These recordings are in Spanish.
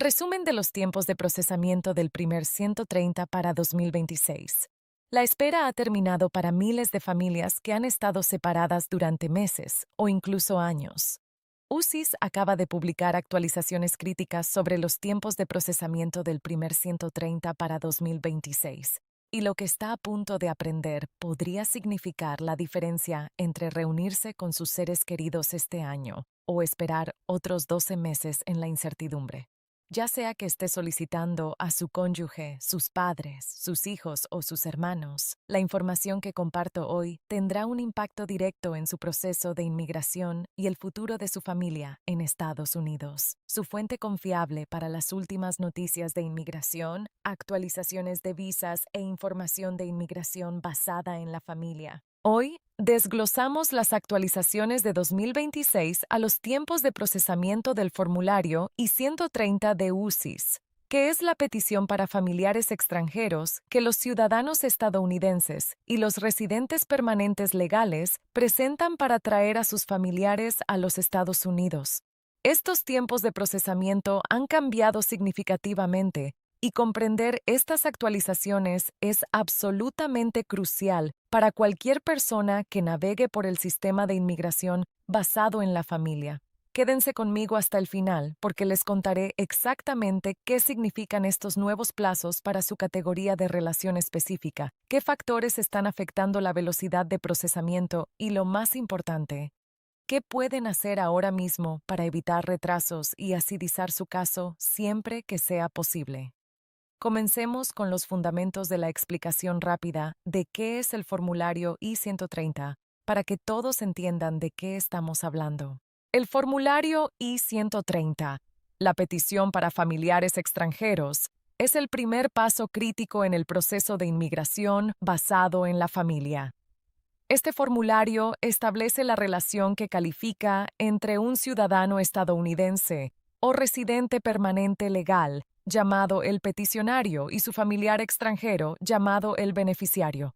Resumen de los tiempos de procesamiento del primer 130 para 2026. La espera ha terminado para miles de familias que han estado separadas durante meses o incluso años. UCIS acaba de publicar actualizaciones críticas sobre los tiempos de procesamiento del primer 130 para 2026, y lo que está a punto de aprender podría significar la diferencia entre reunirse con sus seres queridos este año o esperar otros 12 meses en la incertidumbre. Ya sea que esté solicitando a su cónyuge, sus padres, sus hijos o sus hermanos, la información que comparto hoy tendrá un impacto directo en su proceso de inmigración y el futuro de su familia en Estados Unidos. Su fuente confiable para las últimas noticias de inmigración, actualizaciones de visas e información de inmigración basada en la familia. Hoy, desglosamos las actualizaciones de 2026 a los tiempos de procesamiento del formulario I-130 de UCIS, que es la petición para familiares extranjeros que los ciudadanos estadounidenses y los residentes permanentes legales presentan para traer a sus familiares a los Estados Unidos. Estos tiempos de procesamiento han cambiado significativamente, y comprender estas actualizaciones es absolutamente crucial para cualquier persona que navegue por el sistema de inmigración basado en la familia. Quédense conmigo hasta el final porque les contaré exactamente qué significan estos nuevos plazos para su categoría de relación específica, qué factores están afectando la velocidad de procesamiento y, lo más importante, qué pueden hacer ahora mismo para evitar retrasos y agilizar su caso siempre que sea posible. Comencemos con los fundamentos de la explicación rápida de qué es el formulario I-130, para que todos entiendan de qué estamos hablando. El formulario I-130, la petición para familiares extranjeros, es el primer paso crítico en el proceso de inmigración basado en la familia. Este formulario establece la relación que califica entre un ciudadano estadounidense o residente permanente legal, llamado el peticionario, y su familiar extranjero, llamado el beneficiario.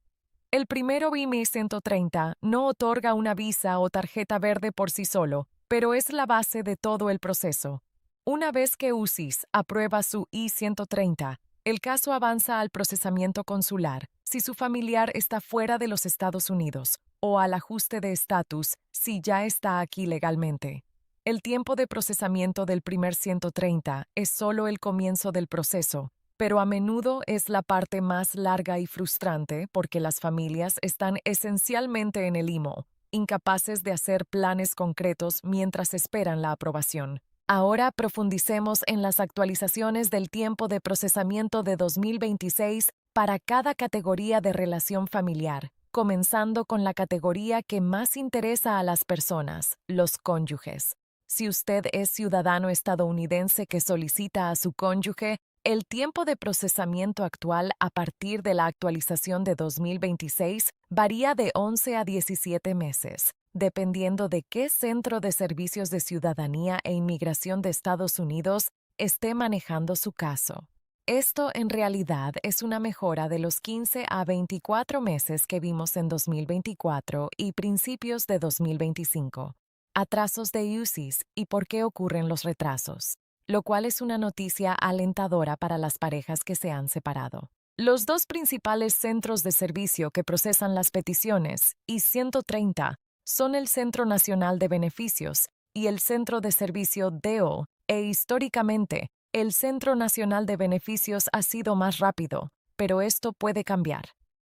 El primero I-130 no otorga una visa o tarjeta verde por sí solo, pero es la base de todo el proceso. Una vez que UCIS aprueba su I-130, el caso avanza al procesamiento consular si su familiar está fuera de los Estados Unidos, o al ajuste de estatus si ya está aquí legalmente. El tiempo de procesamiento del primer 130 es solo el comienzo del proceso, pero a menudo es la parte más larga y frustrante porque las familias están esencialmente en el limbo, incapaces de hacer planes concretos mientras esperan la aprobación. Ahora profundicemos en las actualizaciones del tiempo de procesamiento de 2026 para cada categoría de relación familiar, comenzando con la categoría que más interesa a las personas, los cónyuges. Si usted es ciudadano estadounidense que solicita a su cónyuge, el tiempo de procesamiento actual a partir de la actualización de 2026 varía de 11 a 17 meses, dependiendo de qué centro de servicios de ciudadanía e inmigración de Estados Unidos esté manejando su caso. Esto en realidad es una mejora de los 15 a 24 meses que vimos en 2024 y principios de 2025. Atrasos de UCIS y por qué ocurren los retrasos, lo cual es una noticia alentadora para las parejas que se han separado. Los dos principales centros de servicio que procesan las peticiones, I-130, son el Centro Nacional de Beneficios y el Centro de Servicio DO, e históricamente, el Centro Nacional de Beneficios ha sido más rápido, pero esto puede cambiar.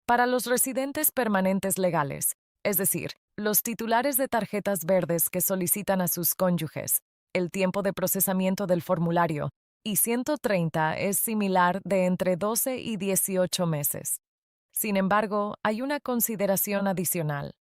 Para los residentes permanentes legales, es decir, los titulares de tarjetas verdes que solicitan a sus cónyuges, el tiempo de procesamiento del formulario I-130 es similar de entre 12 y 18 meses. Sin embargo, hay una consideración adicional.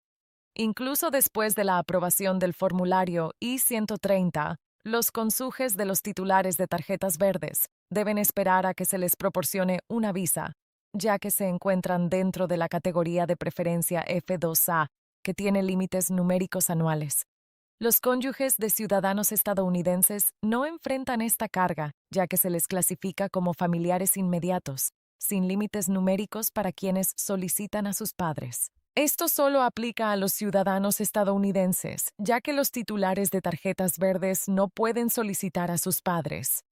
Incluso después de la aprobación del formulario I-130, los cónyuges de los titulares de tarjetas verdes deben esperar a que se les proporcione una visa, ya que se encuentran dentro de la categoría de preferencia F2A, que tiene límites numéricos anuales. Los cónyuges de ciudadanos estadounidenses no enfrentan esta carga, ya que se les clasifica como familiares inmediatos, sin límites numéricos para quienes solicitan a sus padres. Esto solo aplica a los ciudadanos estadounidenses, ya que los titulares de tarjetas verdes no pueden solicitar a sus padres.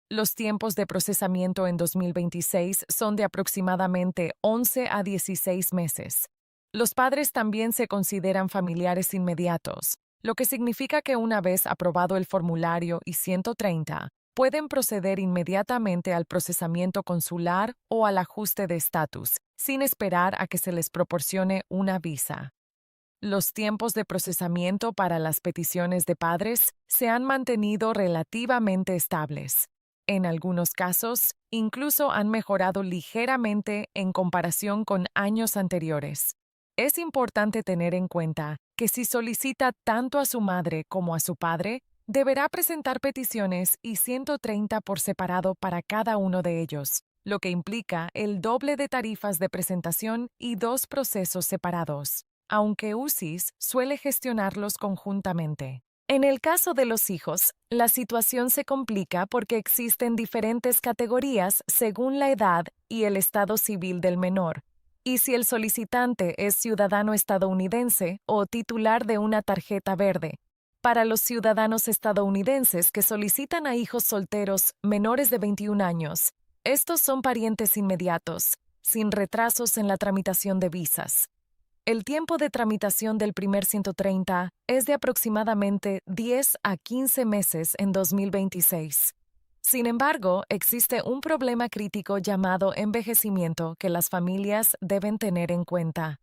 Los tiempos de procesamiento en 2026 son de aproximadamente 11 a 16 meses. Los padres también se consideran familiares inmediatos, lo que significa que una vez aprobado el formulario I-130, pueden proceder inmediatamente al procesamiento consular o al ajuste de estatus, sin esperar a que se les proporcione una visa. Los tiempos de procesamiento para las peticiones de padres se han mantenido relativamente estables. En algunos casos, incluso han mejorado ligeramente en comparación con años anteriores. Es importante tener en cuenta que si solicita tanto a su madre como a su padre, deberá presentar peticiones I-130 por separado para cada uno de ellos, lo que implica el doble de tarifas de presentación y dos procesos separados, aunque UCIS suele gestionarlos conjuntamente. En el caso de los hijos, la situación se complica porque existen diferentes categorías según la edad y el estado civil del menor, y si el solicitante es ciudadano estadounidense o titular de una tarjeta verde. Para los ciudadanos estadounidenses que solicitan a hijos solteros menores de 21 años, estos son parientes inmediatos, sin retrasos en la tramitación de visas. El tiempo de tramitación del primer 130 es de aproximadamente 10 a 15 meses en 2026. Sin embargo, existe un problema crítico llamado envejecimiento que las familias deben tener en cuenta.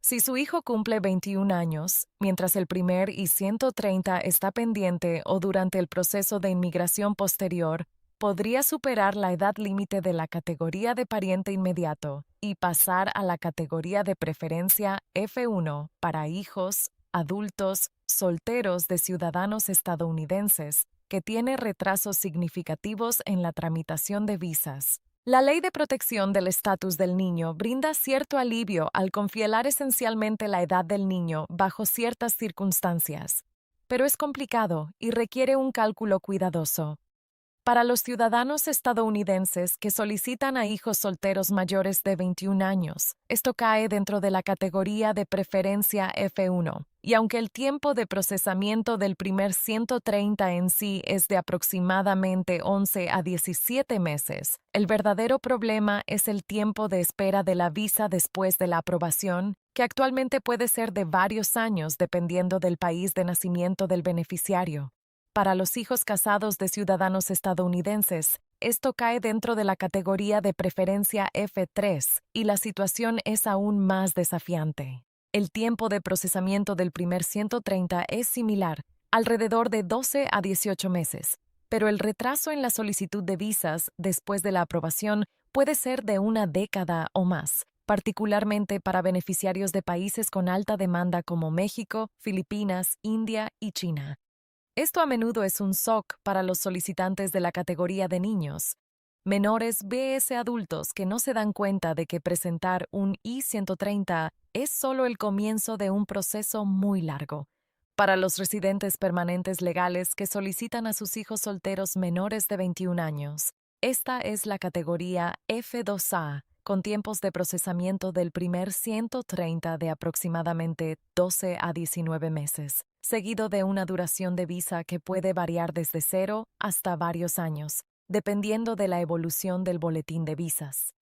Si su hijo cumple 21 años, mientras el primer I-130 está pendiente o durante el proceso de inmigración posterior, podría superar la edad límite de la categoría de pariente inmediato y pasar a la categoría de preferencia F1 para hijos, adultos, solteros de ciudadanos estadounidenses que tiene retrasos significativos en la tramitación de visas. La Ley de Protección del Estatus del Niño brinda cierto alivio al congelar esencialmente la edad del niño bajo ciertas circunstancias, pero es complicado y requiere un cálculo cuidadoso. Para los ciudadanos estadounidenses que solicitan a hijos solteros mayores de 21 años, esto cae dentro de la categoría de preferencia F1, y aunque el tiempo de procesamiento del primer 130 en sí es de aproximadamente 11 a 17 meses, el verdadero problema es el tiempo de espera de la visa después de la aprobación, que actualmente puede ser de varios años dependiendo del país de nacimiento del beneficiario. Para los hijos casados de ciudadanos estadounidenses, esto cae dentro de la categoría de preferencia F3 y la situación es aún más desafiante. El tiempo de procesamiento del primer 130 es similar, alrededor de 12 a 18 meses, pero el retraso en la solicitud de visas después de la aprobación puede ser de una década o más, particularmente para beneficiarios de países con alta demanda como México, Filipinas, India y China. Esto a menudo es un shock para los solicitantes de la categoría de niños. Menores vs adultos que no se dan cuenta de que presentar un I-130 es solo el comienzo de un proceso muy largo. Para los residentes permanentes legales que solicitan a sus hijos solteros menores de 21 años, esta es la categoría F2A, con tiempos de procesamiento del primer 130 de aproximadamente 12 a 19 meses, seguido de una duración de visa que puede variar desde 0 hasta varios años, dependiendo de la evolución del boletín de visas.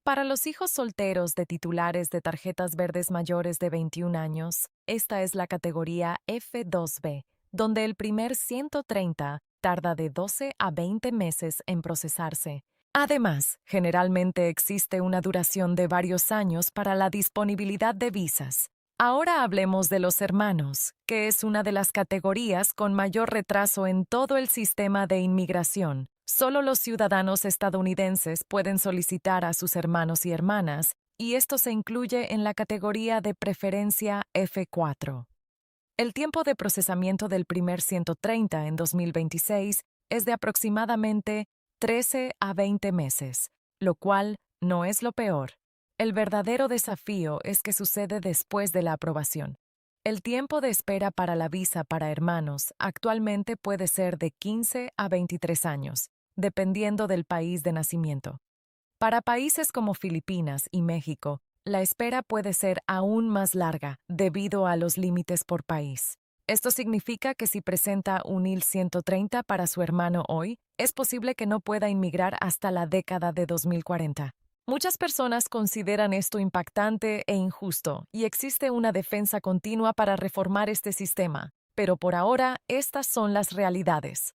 Para los hijos solteros de titulares de tarjetas verdes mayores de 21 años, esta es la categoría F2B, donde el primer 130 tarda de 12 a 20 meses en procesarse. Además, generalmente existe una duración de varios años para la disponibilidad de visas. Ahora hablemos de los hermanos, que es una de las categorías con mayor retraso en todo el sistema de inmigración. Solo los ciudadanos estadounidenses pueden solicitar a sus hermanos y hermanas, y esto se incluye en la categoría de preferencia F4. El tiempo de procesamiento del primer 130 en 2026 es de aproximadamente 13 a 20 meses, lo cual no es lo peor. El verdadero desafío es que sucede después de la aprobación. El tiempo de espera para la visa para hermanos actualmente puede ser de 15 a 23 años, dependiendo del país de nacimiento. Para países como Filipinas y México, la espera puede ser aún más larga debido a los límites por país. Esto significa que si presenta un I-130 para su hermano hoy, es posible que no pueda inmigrar hasta la década de 2040. Muchas personas consideran esto impactante e injusto, y existe una defensa continua para reformar este sistema, pero por ahora estas son las realidades.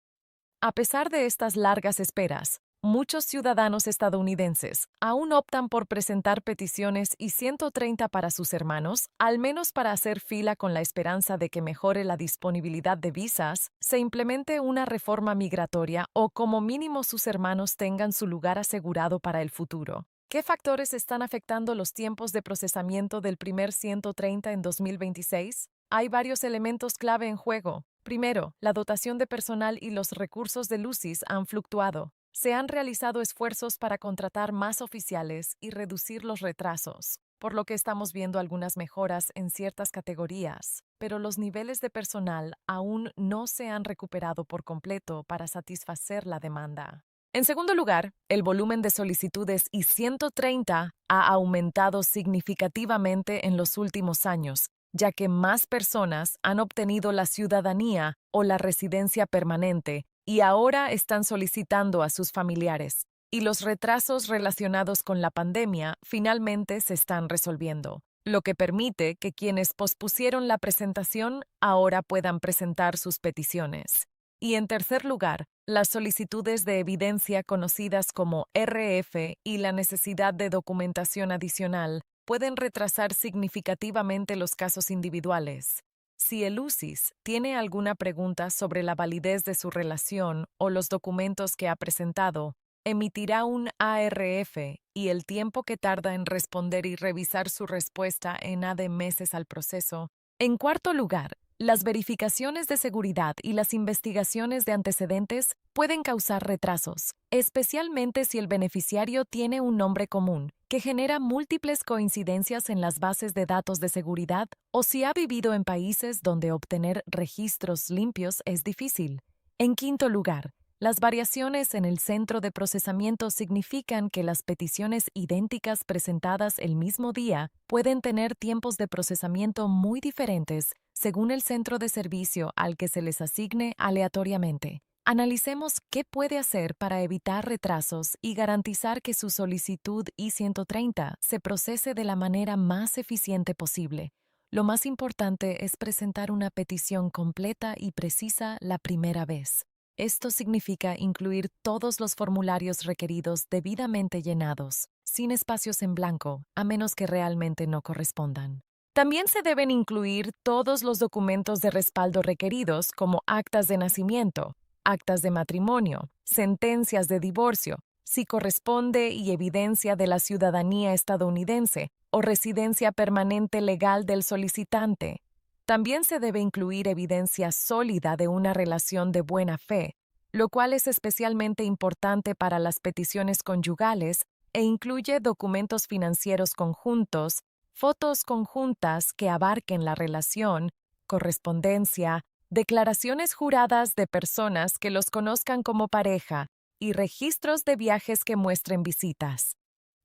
A pesar de estas largas esperas, muchos ciudadanos estadounidenses aún optan por presentar peticiones I-130 para sus hermanos, al menos para hacer fila con la esperanza de que mejore la disponibilidad de visas, se implemente una reforma migratoria o como mínimo sus hermanos tengan su lugar asegurado para el futuro. ¿Qué factores están afectando los tiempos de procesamiento del primer 130 en 2026? Hay varios elementos clave en juego. Primero, la dotación de personal y los recursos de LUCIS han fluctuado. Se han realizado esfuerzos para contratar más oficiales y reducir los retrasos, por lo que estamos viendo algunas mejoras en ciertas categorías, pero los niveles de personal aún no se han recuperado por completo para satisfacer la demanda. En segundo lugar, el volumen de solicitudes I-130 ha aumentado significativamente en los últimos años, ya que más personas han obtenido la ciudadanía o la residencia permanente y ahora están solicitando a sus familiares, y los retrasos relacionados con la pandemia finalmente se están resolviendo, lo que permite que quienes pospusieron la presentación ahora puedan presentar sus peticiones. Y en tercer lugar, las solicitudes de evidencia conocidas como RF y la necesidad de documentación adicional pueden retrasar significativamente los casos individuales. Si el UCIS tiene alguna pregunta sobre la validez de su relación o los documentos que ha presentado, emitirá un ARF y el tiempo que tarda en responder y revisar su respuesta añade meses al proceso. En cuarto lugar, las verificaciones de seguridad y las investigaciones de antecedentes pueden causar retrasos, especialmente si el beneficiario tiene un nombre común, que genera múltiples coincidencias en las bases de datos de seguridad o si ha vivido en países donde obtener registros limpios es difícil. En quinto lugar, las variaciones en el centro de procesamiento significan que las peticiones idénticas presentadas el mismo día pueden tener tiempos de procesamiento muy diferentes según el centro de servicio al que se les asigne aleatoriamente. Analicemos qué puede hacer para evitar retrasos y garantizar que su solicitud I-130 se procese de la manera más eficiente posible. Lo más importante es presentar una petición completa y precisa la primera vez. Esto significa incluir todos los formularios requeridos debidamente llenados, sin espacios en blanco, a menos que realmente no correspondan. También se deben incluir todos los documentos de respaldo requeridos como actas de nacimiento, actas de matrimonio, sentencias de divorcio, si corresponde y evidencia de la ciudadanía estadounidense o residencia permanente legal del solicitante. También se debe incluir evidencia sólida de una relación de buena fe, lo cual es especialmente importante para las peticiones conyugales e incluye documentos financieros conjuntos, fotos conjuntas que abarquen la relación, correspondencia, declaraciones juradas de personas que los conozcan como pareja y registros de viajes que muestren visitas.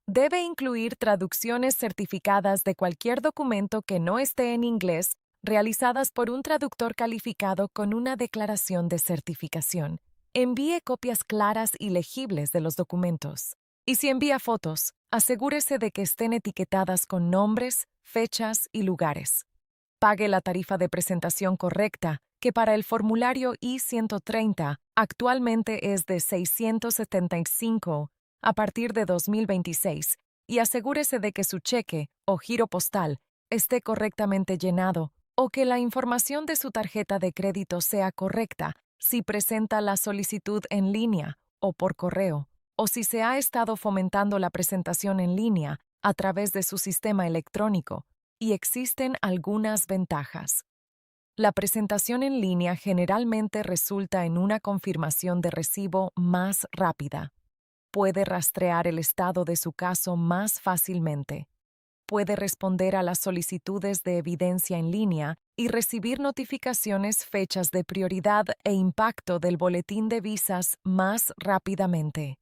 Debe incluir traducciones certificadas de cualquier documento que no esté en inglés, realizadas por un traductor calificado con una declaración de certificación. Envíe copias claras y legibles de los documentos. Y si envía fotos, asegúrese de que estén etiquetadas con nombres, fechas y lugares. Pague la tarifa de presentación correcta, que para el formulario I-130 actualmente es de $675 a partir de 2026, y asegúrese de que su cheque o giro postal esté correctamente llenado o que la información de su tarjeta de crédito sea correcta si presenta la solicitud en línea o por correo, o si se ha estado fomentando la presentación en línea a través de su sistema electrónico, y existen algunas ventajas. La presentación en línea generalmente resulta en una confirmación de recibo más rápida. Puede rastrear el estado de su caso más fácilmente. Puede responder a las solicitudes de evidencia en línea y recibir notificaciones, fechas de prioridad e impacto del boletín de visas más rápidamente.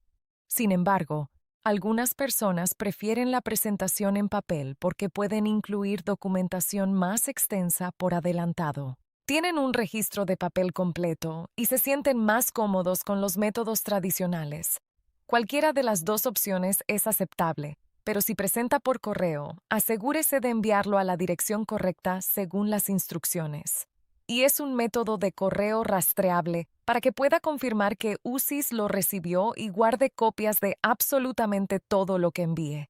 Sin embargo, algunas personas prefieren la presentación en papel porque pueden incluir documentación más extensa por adelantado. tienen un registro de papel completo y se sienten más cómodos con los métodos tradicionales. Cualquiera de las dos opciones es aceptable, pero si presenta por correo, asegúrese de enviarlo a la dirección correcta según las instrucciones. Y es un método de correo rastreable para que pueda confirmar que UCIS lo recibió y guarde copias de absolutamente todo lo que envíe.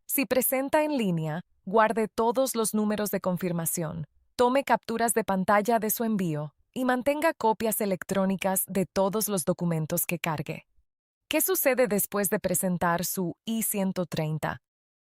Si presenta en línea, guarde todos los números de confirmación, tome capturas de pantalla de su envío y mantenga copias electrónicas de todos los documentos que cargue. ¿Qué sucede después de presentar su I-130?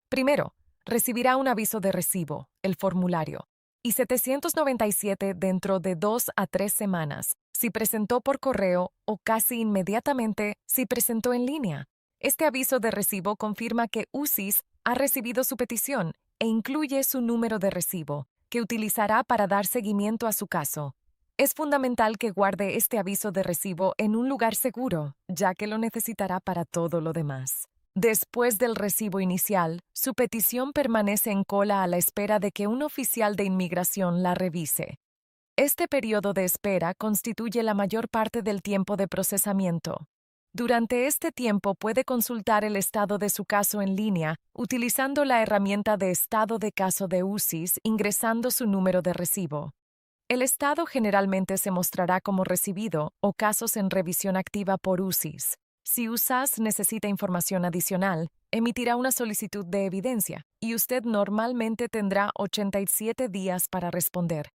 Primero, recibirá un aviso de recibo, el formulario, y 797 dentro de 2 a 3 semanas, si presentó por correo o casi inmediatamente si presentó en línea. Este aviso de recibo confirma que UCIS ha recibido su petición e incluye su número de recibo, que utilizará para dar seguimiento a su caso. Es fundamental que guarde este aviso de recibo en un lugar seguro, ya que lo necesitará para todo lo demás. Después del recibo inicial, su petición permanece en cola a la espera de que un oficial de inmigración la revise. Este periodo de espera constituye la mayor parte del tiempo de procesamiento. Durante este tiempo puede consultar el estado de su caso en línea utilizando la herramienta de estado de caso de UCIS ingresando su número de recibo. El estado generalmente se mostrará como recibido o casos en revisión activa por UCIS. Si USAS necesita información adicional, emitirá una solicitud de evidencia y usted normalmente tendrá 87 días para responder,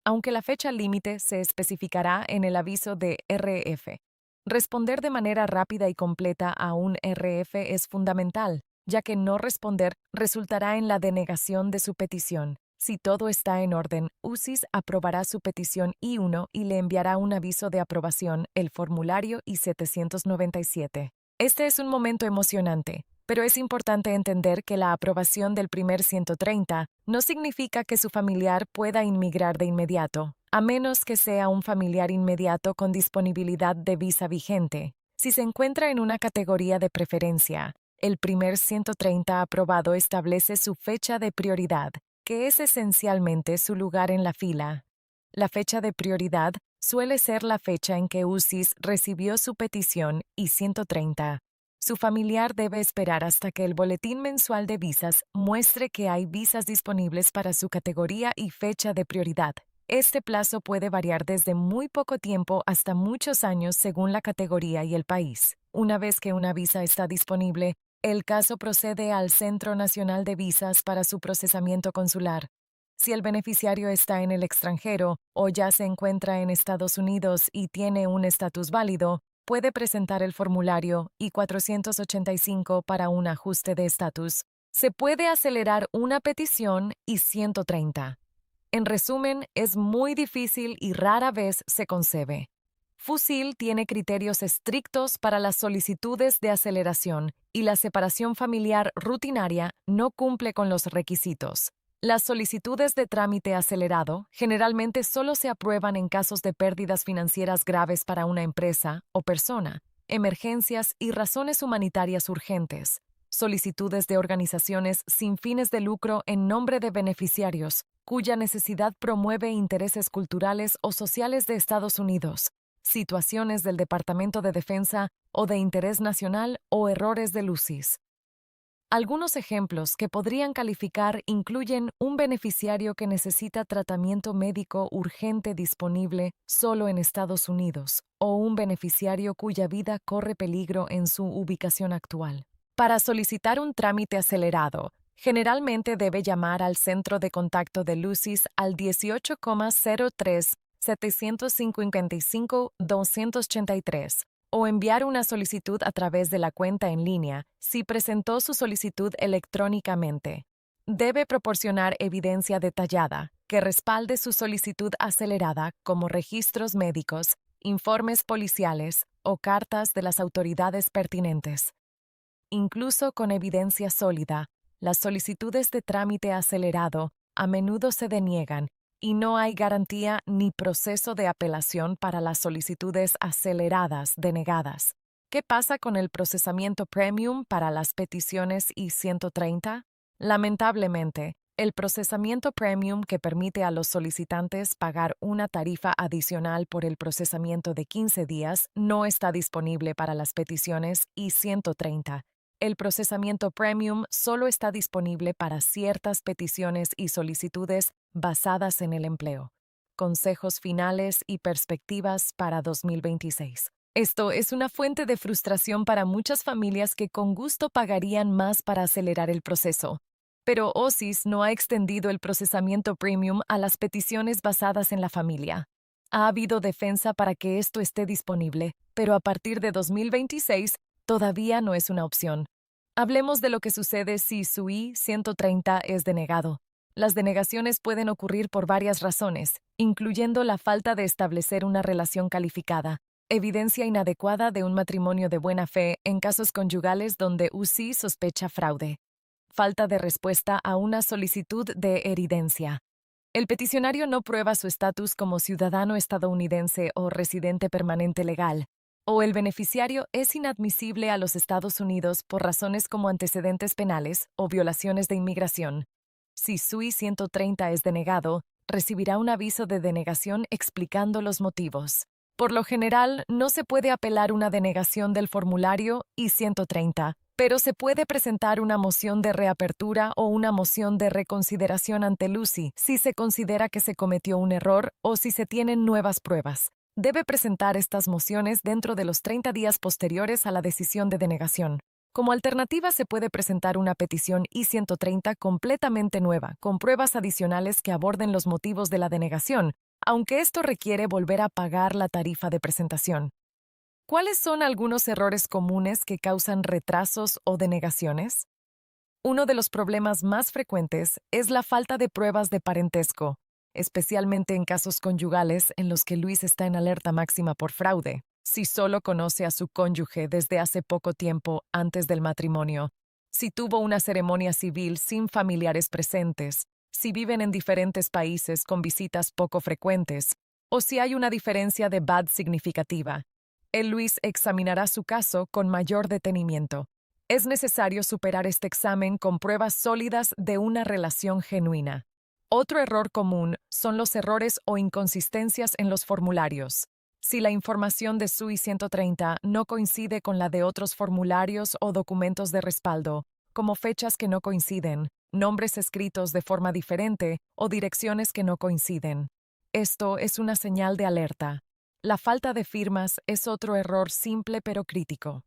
aunque la fecha límite se especificará en el aviso de RF. Responder de manera rápida y completa a un RF es fundamental, ya que no responder resultará en la denegación de su petición. Si todo está en orden, UCIS aprobará su petición I-1 y le enviará un aviso de aprobación, el formulario I-797. Este es un momento emocionante, pero es importante entender que la aprobación del primer 130 no significa que su familiar pueda inmigrar de inmediato, a menos que sea un familiar inmediato con disponibilidad de visa vigente. Si se encuentra en una categoría de preferencia, el primer 130 aprobado establece su fecha de prioridad, que es esencialmente su lugar en la fila. La fecha de prioridad suele ser la fecha en que UCIS recibió su petición I-130. Su familiar debe esperar hasta que el boletín mensual de visas muestre que hay visas disponibles para su categoría y fecha de prioridad. Este plazo puede variar desde muy poco tiempo hasta muchos años según la categoría y el país. Una vez que una visa está disponible, el caso procede al Centro Nacional de Visas para su procesamiento consular. Si el beneficiario está en el extranjero o ya se encuentra en Estados Unidos y tiene un estatus válido, puede presentar el formulario I-485 para un ajuste de estatus. Se puede acelerar una petición I-130. En resumen, es muy difícil y rara vez se concede. FUSIL tiene criterios estrictos para las solicitudes de aceleración y la separación familiar rutinaria no cumple con los requisitos. Las solicitudes de trámite acelerado generalmente solo se aprueban en casos de pérdidas financieras graves para una empresa o persona, emergencias y razones humanitarias urgentes, solicitudes de organizaciones sin fines de lucro en nombre de beneficiarios, cuya necesidad promueve intereses culturales o sociales de Estados Unidos, situaciones del Departamento de Defensa o de interés nacional o errores del UCIS. Algunos ejemplos que podrían calificar incluyen un beneficiario que necesita tratamiento médico urgente disponible solo en Estados Unidos o un beneficiario cuya vida corre peligro en su ubicación actual. Para solicitar un trámite acelerado, generalmente debe llamar al centro de contacto del UCIS al 18,03 755-283 o enviar una solicitud a través de la cuenta en línea si presentó su solicitud electrónicamente. Debe proporcionar evidencia detallada que respalde su solicitud acelerada como registros médicos, informes policiales o cartas de las autoridades pertinentes. Incluso con evidencia sólida, las solicitudes de trámite acelerado a menudo se deniegan y no hay garantía ni proceso de apelación para las solicitudes aceleradas denegadas. ¿Qué pasa con el procesamiento premium para las peticiones I-130? Lamentablemente, El procesamiento premium que permite a los solicitantes pagar una tarifa adicional por el procesamiento de 15 días no está disponible para las peticiones I-130. El procesamiento premium solo está disponible para ciertas peticiones y solicitudes basadas en el empleo. Consejos finales y perspectivas para 2026. Esto es una fuente de frustración para muchas familias que con gusto pagarían más para acelerar el proceso. Pero OSIS no ha extendido el procesamiento premium a las peticiones basadas en la familia. Ha habido defensa para que esto esté disponible, pero a partir de 2026 todavía no es una opción. Hablemos de lo que sucede si su I-130 es denegado. Las denegaciones pueden ocurrir por varias razones, incluyendo la falta de establecer una relación calificada, evidencia inadecuada de un matrimonio de buena fe en casos conyugales donde UCI sospecha fraude, falta de respuesta a una solicitud de herencia. El peticionario no prueba su estatus como ciudadano estadounidense o residente permanente legal, o el beneficiario es inadmisible a los Estados Unidos por razones como antecedentes penales o violaciones de inmigración. Si su I-130 es denegado, recibirá un aviso de denegación explicando los motivos. Por lo general, no se puede apelar una denegación del formulario I-130, pero se puede presentar una moción de reapertura o una moción de reconsideración ante Lucy si se considera que se cometió un error o si se tienen nuevas pruebas. Debe presentar estas mociones dentro de los 30 días posteriores a la decisión de denegación. Como alternativa, se puede presentar una petición I-130 completamente nueva, con pruebas adicionales que aborden los motivos de la denegación, aunque esto requiere volver a pagar la tarifa de presentación. ¿Cuáles son algunos errores comunes que causan retrasos o denegaciones? Uno de los problemas más frecuentes es la falta de pruebas de parentesco, especialmente en casos conyugales en los que Luis está en alerta máxima por fraude. Si solo conoce a su cónyuge desde hace poco tiempo antes del matrimonio, si tuvo una ceremonia civil sin familiares presentes, si viven en diferentes países con visitas poco frecuentes, o si hay una diferencia de edad significativa. El Luis examinará su caso con mayor detenimiento. Es necesario superar este examen con pruebas sólidas de una relación genuina. Otro error común son los errores o inconsistencias en los formularios. Si la información de su I-130 no coincide con la de otros formularios o documentos de respaldo, como fechas que no coinciden, nombres escritos de forma diferente o direcciones que no coinciden, esto es una señal de alerta. La falta de firmas es otro error simple pero crítico.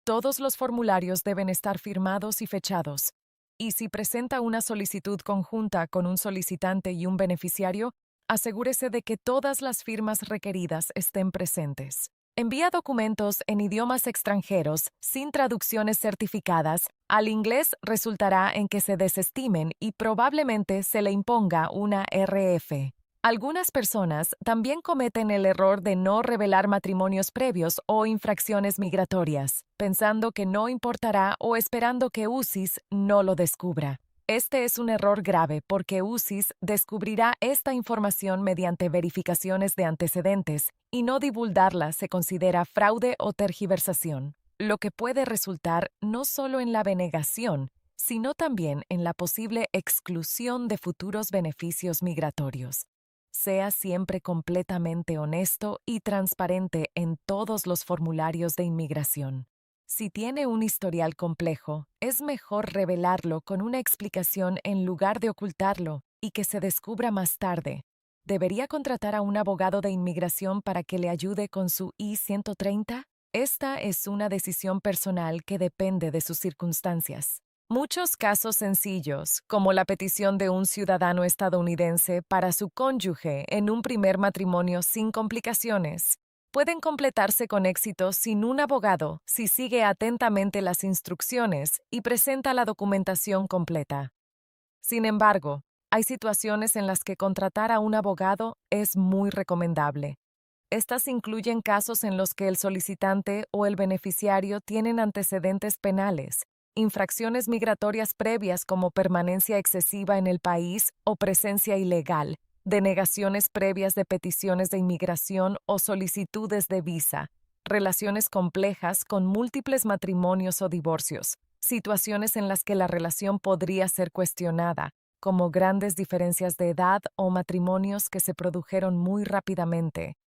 Todos los formularios deben estar firmados y fechados, y si presenta una solicitud conjunta con un solicitante y un beneficiario, asegúrese de que todas las firmas requeridas estén presentes. Envía documentos en idiomas extranjeros sin traducciones certificadas al inglés resultará en que se desestimen y probablemente se le imponga una RF. Algunas personas también cometen el error de no revelar matrimonios previos o infracciones migratorias, pensando que no importará o esperando que UCIS no lo descubra. Este es un error grave porque UCIS descubrirá esta información mediante verificaciones de antecedentes y no divulgarla se considera fraude o tergiversación, lo que puede resultar no solo en la denegación, sino también en la posible exclusión de futuros beneficios migratorios. Sea siempre completamente honesto y transparente en todos los formularios de inmigración. Si tiene un historial complejo, es mejor revelarlo con una explicación en lugar de ocultarlo y que se descubra más tarde. ¿Debería contratar a un abogado de inmigración para que le ayude con su I-130? Esta es una decisión personal que depende de sus circunstancias. Muchos casos sencillos, como la petición de un ciudadano estadounidense para su cónyuge en un primer matrimonio sin complicaciones, pueden completarse con éxito sin un abogado si sigue atentamente las instrucciones y presenta la documentación completa. Sin embargo, hay situaciones en las que contratar a un abogado es muy recomendable. Estas incluyen casos en los que el solicitante o el beneficiario tienen antecedentes penales, infracciones migratorias previas como permanencia excesiva en el país o presencia ilegal, denegaciones previas de peticiones de inmigración o solicitudes de visa, relaciones complejas con múltiples matrimonios o divorcios, situaciones en las que la relación podría ser cuestionada, como grandes diferencias de edad o matrimonios que se produjeron muy rápidamente,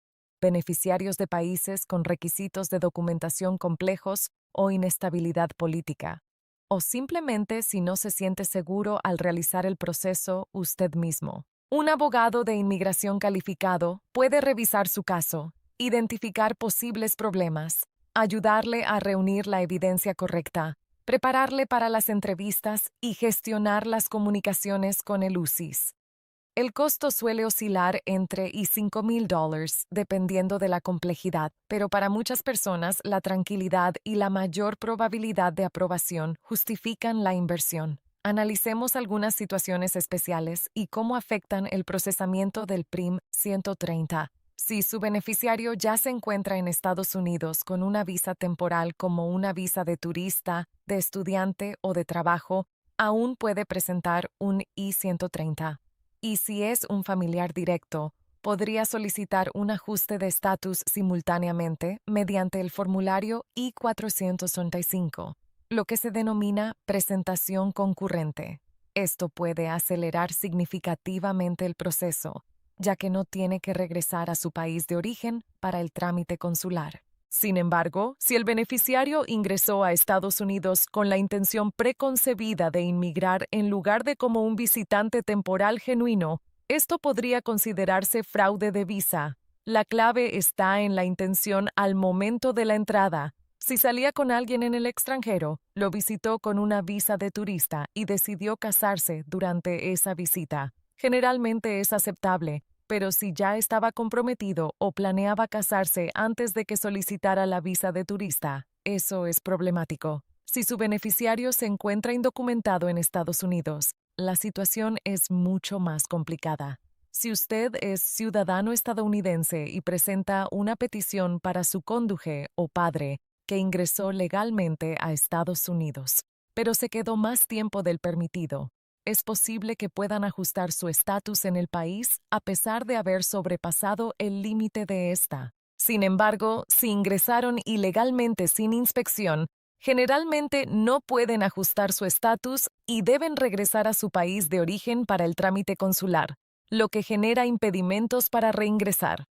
beneficiarios de países con requisitos de documentación complejos o inestabilidad política, o simplemente si no se siente seguro al realizar el proceso usted mismo. Un abogado de inmigración calificado puede revisar su caso, identificar posibles problemas, ayudarle a reunir la evidencia correcta, prepararle para las entrevistas y gestionar las comunicaciones con el UCIS. El costo suele oscilar entre $5,000 dependiendo de la complejidad, pero para muchas personas la tranquilidad y la mayor probabilidad de aprobación justifican la inversión. Analicemos algunas situaciones especiales y cómo afectan el procesamiento del PRIM 130. Si su beneficiario ya se encuentra en Estados Unidos con una visa temporal como una visa de turista, de estudiante o de trabajo, aún puede presentar un I-130. Y si es un familiar directo, podría solicitar un ajuste de estatus simultáneamente mediante el formulario I-485, lo que se denomina presentación concurrente. Esto puede acelerar significativamente el proceso, ya que no tiene que regresar a su país de origen para el trámite consular. Sin embargo, si el beneficiario ingresó a Estados Unidos con la intención preconcebida de inmigrar en lugar de como un visitante temporal genuino, esto podría considerarse fraude de visa. La clave está en la intención al momento de la entrada. Si salía con alguien en el extranjero, lo visitó con una visa de turista y decidió casarse durante esa visita, generalmente es aceptable, pero si ya estaba comprometido o planeaba casarse antes de que solicitara la visa de turista, eso es problemático. Si su beneficiario se encuentra indocumentado en Estados Unidos, la situación es mucho más complicada. Si usted es ciudadano estadounidense y presenta una petición para su cónyuge o padre que ingresó legalmente a Estados Unidos, pero se quedó más tiempo del permitido, es posible que puedan ajustar su estatus en el país a pesar de haber sobrepasado el límite de esta. Sin embargo, si ingresaron ilegalmente sin inspección, generalmente no pueden ajustar su estatus y deben regresar a su país de origen para el trámite consular, lo que genera impedimentos para reingresar.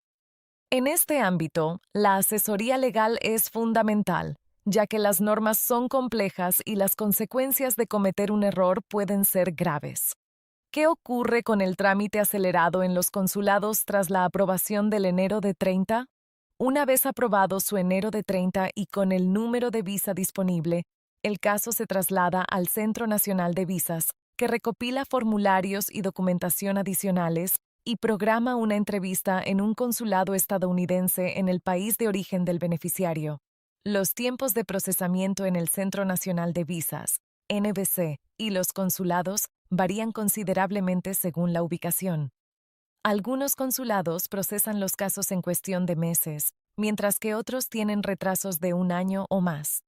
En este ámbito, la asesoría legal es fundamental, ya que las normas son complejas y las consecuencias de cometer un error pueden ser graves. ¿Qué ocurre con el trámite acelerado en los consulados tras la aprobación del enero de 30? Una vez aprobado su enero de 30 y con el número de visa disponible, el caso se traslada al Centro Nacional de Visas, que recopila formularios y documentación adicionales y programa una entrevista en un consulado estadounidense en el país de origen del beneficiario. Los tiempos de procesamiento en el Centro Nacional de Visas, NVC, y los consulados varían considerablemente según la ubicación. Algunos consulados procesan los casos en cuestión de meses, mientras que otros tienen retrasos de un año o más.